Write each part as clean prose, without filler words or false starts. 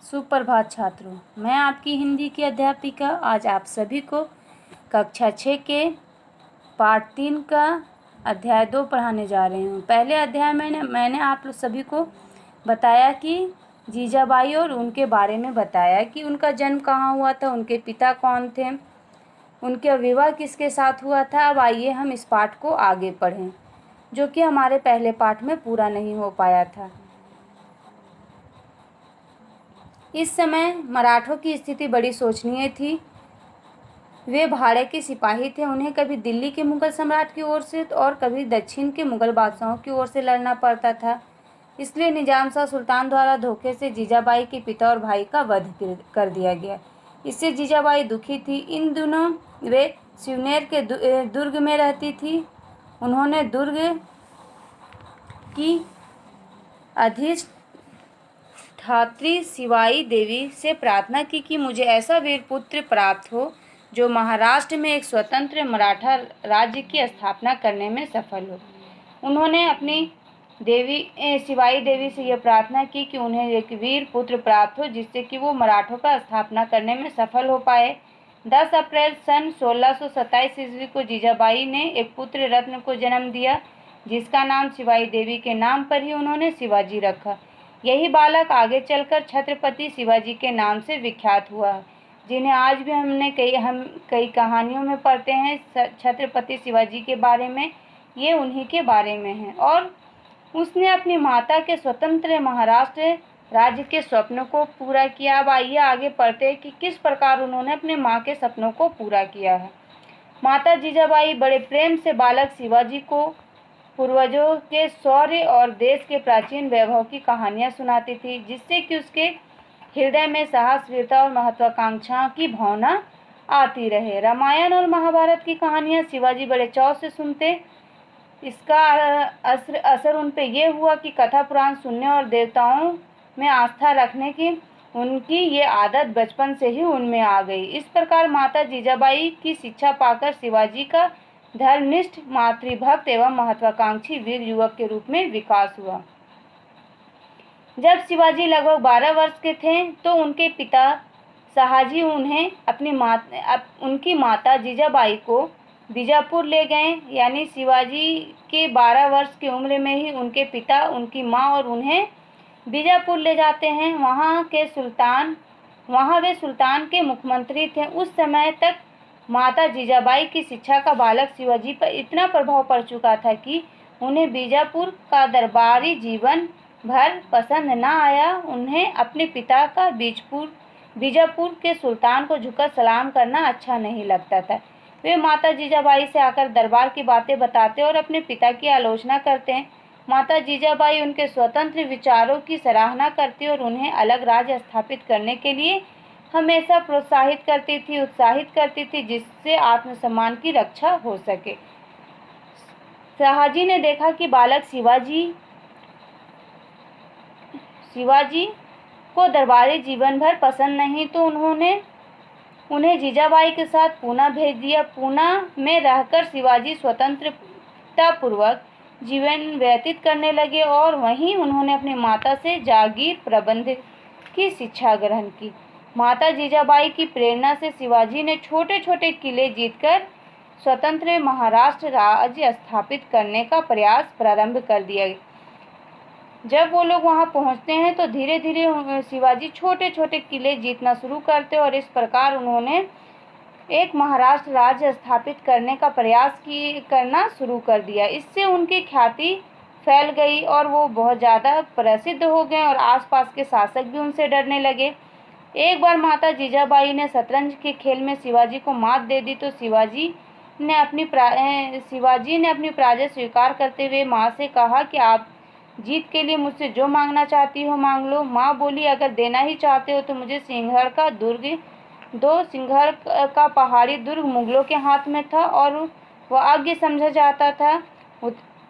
सुप्रभात छात्रों, मैं आपकी हिंदी की अध्यापिका आज आप सभी को कक्षा 6 के पाठ 3 का अध्याय 2 पढ़ाने जा रही हूँ। पहले अध्याय में मैंने आप सभी को बताया कि जीजाबाई और उनके बारे में बताया कि उनका जन्म कहाँ हुआ था, उनके पिता कौन थे, उनका विवाह किसके साथ हुआ था। अब आइए हम इस पाठ को आगे पढ़ें, जो कि हमारे पहले पाठ में पूरा नहीं हो पाया था। इस समय मराठों की स्थिति बड़ी शोचनीय थी। वे भाड़े के सिपाही थे। उन्हें कभी दिल्ली के मुगल सम्राट की ओर से और कभी दक्षिण के मुगल बादशाहों की ओर से लड़ना पड़ता था। इसलिए निजाम शाह सुल्तान द्वारा धोखे से जीजाबाई के पिता और भाई का वध कर दिया गया। इससे जीजाबाई दुखी थी। इन दिनों वे सिवनेर के दुर्ग में रहती थी। उन्होंने दुर्ग की अधिष्ठात्री शिवाई देवी से प्रार्थना की कि मुझे ऐसा वीर पुत्र प्राप्त हो जो महाराष्ट्र में एक स्वतंत्र मराठा राज्य की स्थापना करने में सफल हो। उन्होंने अपनी शिवाई देवी से यह प्रार्थना की कि उन्हें एक वीर पुत्र प्राप्त हो जिससे कि वो मराठों का स्थापना करने में सफल हो पाए। 10 अप्रैल सन 1627 ईस्वी को जीजाबाई ने एक पुत्र रत्न को जन्म दिया, जिसका नाम शिवाई देवी के नाम पर ही उन्होंने शिवाजी रखा। यही बालक आगे चलकर छत्रपति शिवाजी के नाम से विख्यात हुआ, जिन्हें आज भी हम कई कहानियों में पढ़ते हैं। छत्रपति शिवाजी के बारे में ये उन्हीं के बारे में है। और उसने अपनी माता के स्वतंत्र महाराष्ट्र राज्य के स्वप्नों को पूरा किया। अब आइए आगे पढ़ते हैं कि किस प्रकार उन्होंने अपने माँ के सपनों को पूरा किया है। माता जीजाबाई बड़े प्रेम से बालक शिवाजी को पूर्वजों के शौर्य और देश के प्राचीन वैभव की कहानियां सुनाती थी, जिससे कि उसके हृदय में साहस, वीरता और महत्वाकांक्षा की भावना आती रहे। रामायण और महाभारत की कहानियां शिवाजी बड़े चाव से सुनते। इसका असर उन पे ये हुआ कि कथा पुराण सुनने और देवताओं में आस्था रखने की उनकी ये आदत बचपन से ही उनमें आ गई। इस प्रकार माता जीजाबाई की शिक्षा पाकर शिवाजी का धर्मनिष्ठ, मातृभक्त एवं महत्वाकांक्षी वीर युवक के रूप में विकास हुआ। जब शिवाजी लगभग 12 वर्ष के थे तो उनके पिता शहाजी उन्हें उनकी माता जीजाबाई को बीजापुर ले गए। यानी शिवाजी के 12 वर्ष की उम्र में ही उनके पिता, उनकी माँ और उन्हें बीजापुर ले जाते हैं। वहाँ वे सुल्तान के मुख्यमंत्री थे। उस समय तक माता जीजाबाई की शिक्षा का बालक शिवाजी पर इतना प्रभाव पड़ चुका था कि उन्हें बीजापुर का दरबारी जीवन भर पसंद न आया। उन्हें अपने पिता का बीजापुर के सुल्तान को झुककर सलाम करना अच्छा नहीं लगता था। वे माता जीजाबाई से आकर दरबार की बातें बताते और अपने पिता की आलोचना करते हैं। माता जीजाबाई उनके स्वतंत्र विचारों की सराहना करती और उन्हें अलग राज्य स्थापित करने के लिए हमेशा उत्साहित करती थी, जिससे आत्मसम्मान की रक्षा हो सके। शहाजी ने देखा कि बालक शिवाजी को दरबारी जीवन भर पसंद नहीं, तो उन्हें जीजाबाई के साथ पूना भेज दिया। पूना में रहकर शिवाजी स्वतंत्रता पूर्वक जीवन व्यतीत करने लगे और वहीं उन्होंने अपनी माता से जागीर प्रबंध की शिक्षा ग्रहण की। माता जीजाबाई की प्रेरणा से शिवाजी ने छोटे छोटे किले जीतकर स्वतंत्र महाराष्ट्र राज्य स्थापित करने का प्रयास प्रारंभ कर दिया। जब वो लोग वहां पहुंचते हैं तो धीरे धीरे शिवाजी छोटे छोटे किले जीतना शुरू करते और इस प्रकार उन्होंने एक महाराष्ट्र राज्य स्थापित करने का प्रयास करना शुरू कर दिया। इससे उनकी ख्याति फैल गई और वो बहुत ज़्यादा प्रसिद्ध हो गए और आसपास के शासक भी उनसे डरने लगे। एक बार माता जीजाबाई ने शतरंज के खेल में शिवाजी को मात दे दी तो शिवाजी ने अपनी पराजय स्वीकार करते हुए माँ से कहा कि आप जीत के लिए मुझसे जो मांगना चाहती हो मांग लो। माँ बोली, अगर देना ही चाहते हो तो मुझे सिंहगढ़ का पहाड़ी दुर्ग मुगलों के हाथ में था और वह अज्ञ समझा जाता था।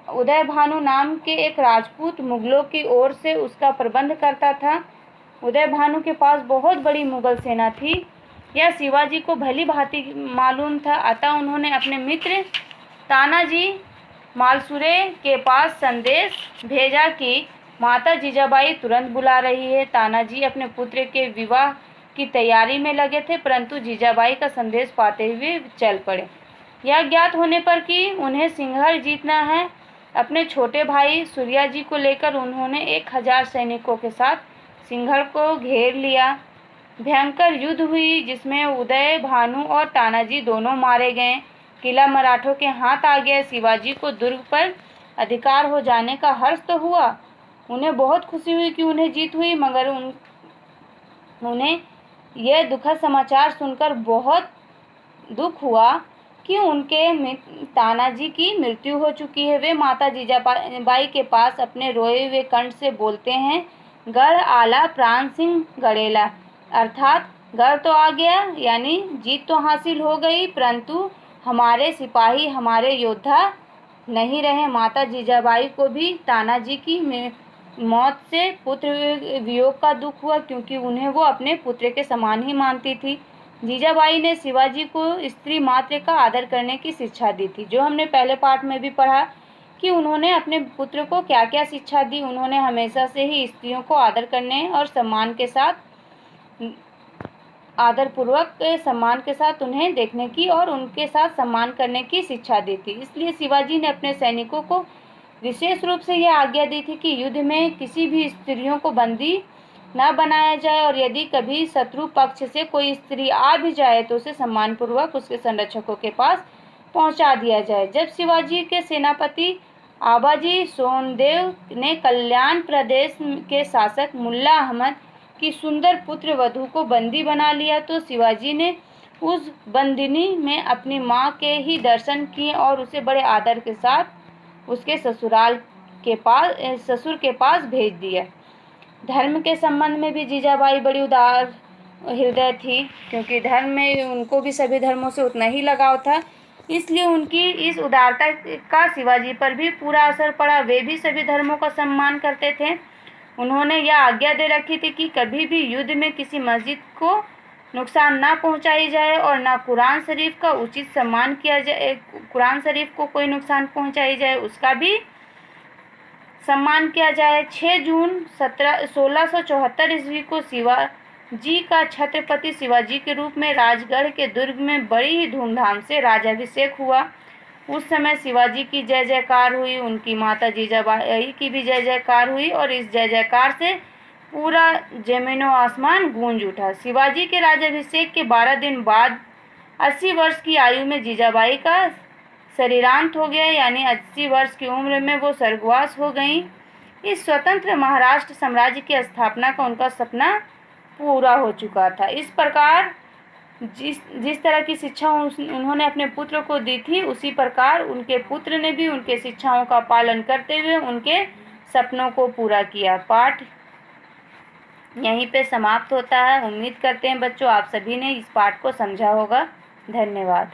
उदय भानु नाम के एक राजपूत मुगलों की ओर से उसका प्रबंध करता था। उदय भानु के पास बहुत बड़ी मुगल सेना थी। यह शिवाजी को भली भांति मालूम था। अतः उन्होंने अपने मित्र तानाजी मालसुरे के पास संदेश भेजा कि माता जीजाबाई तुरंत बुला रही है। तानाजी अपने पुत्र के विवाह की तैयारी में लगे थे, परंतु जीजाबाई का संदेश पाते हुए चल पड़े। यह ज्ञात होने पर कि उन्हें सिंहल जीतना है, अपने छोटे भाई सूर्याजी को लेकर उन्होंने 1000 सैनिकों के साथ सिंहल को घेर लिया। भयंकर युद्ध हुई, जिसमें उदय भानु और तानाजी दोनों मारे गए। किला मराठों के हाथ आ गया। शिवाजी को दुर्ग पर अधिकार हो जाने का हर्ष तो हुआ, उन्हें बहुत खुशी हुई कि उन्हें जीत हुई, मगर उन्हें यह दुखद समाचार सुनकर बहुत दुख हुआ कि उनके तानाजी की मृत्यु हो चुकी है। वे माता जीजाबाई के पास अपने रोए हुए कंठ से बोलते हैं, गढ़ आला प्राण सिंह गड़ेला, अर्थात गढ़ तो आ गया, यानी जीत तो हासिल हो गई, परंतु हमारे सिपाही, हमारे योद्धा नहीं रहे। माता जीजाबाई को भी तानाजी की मौत से पुत्र वियोग का दुख हुआ, क्योंकि उन्हें वो अपने पुत्र के समान ही मानती थी। जीजाबाई ने शिवाजी को स्त्री मात्र का आदर करने की शिक्षा दी थी, जो हमने पहले पाठ में भी पढ़ा कि उन्होंने अपने पुत्र को क्या क्या शिक्षा दी। उन्होंने हमेशा से ही स्त्रियों को आदर करने और सम्मान के साथ, आदरपूर्वक सम्मान के साथ उन्हें देखने की और उनके साथ सम्मान करने की शिक्षा दी थी। इसलिए शिवाजी ने अपने सैनिकों को विशेष रूप से यह आज्ञा दी थी कि युद्ध में किसी भी स्त्रियों को बंदी न बनाया जाए, और यदि कभी शत्रु पक्ष से कोई स्त्री आ भी जाए तो उसे सम्मानपूर्वक उसके संरक्षकों के पास पहुंचा दिया जाए। जब शिवाजी के सेनापति आबाजी सोनदेव ने कल्याण प्रदेश के शासक मुल्ला अहमद की सुंदर पुत्र वधू को बंदी बना लिया, तो शिवाजी ने उस बंदिनी में अपनी मां के ही दर्शन किए और उसे बड़े आदर के साथ उसके ससुर के पास भेज दिया। धर्म के संबंध में भी जीजाबाई बड़ी उदार हृदय थी, क्योंकि धर्म में उनको भी सभी धर्मों से उतना ही लगाव था, इसलिए उनकी इस उदारता का शिवाजी पर भी पूरा असर पड़ा। वे भी सभी धर्मों का सम्मान करते थे। उन्होंने यह आज्ञा दे रखी थी कि कभी भी युद्ध में किसी मस्जिद को नुकसान ना पहुंचाई जाए और ना कुरान शरीफ का उचित सम्मान किया जाए, कुरान शरीफ को कोई नुकसान पहुंचाई जाए उसका भी सम्मान किया जाए। 6 जून 1674 ईस्वी को शिवाजी का छत्रपति शिवाजी के रूप में राजगढ़ के दुर्ग में बड़ी ही धूमधाम से राज्याभिषेक हुआ। उस समय शिवाजी की जय जयकार हुई, उनकी माता जीजाबाई की भी जय जयकार हुई, और इस जय जयकार से पूरा जमीनो आसमान गूंज उठा। शिवाजी के राज्याभिषेक के 12 दिन बाद 80 वर्ष की आयु में जीजाबाई का शरीरांत हो गया, यानी 80 वर्ष की उम्र में वो स्वर्गवास हो गईं। इस स्वतंत्र महाराष्ट्र साम्राज्य की स्थापना का उनका सपना पूरा हो चुका था। इस प्रकार जिस तरह की शिक्षा उन्होंने अपने पुत्र को दी थी, उसी प्रकार उनके पुत्र ने भी उनके शिक्षाओं का पालन करते हुए उनके सपनों को पूरा किया। पाठ यहीं पे समाप्त होता है। उम्मीद करते हैं बच्चों आप सभी ने इस पाठ को समझा होगा। धन्यवाद।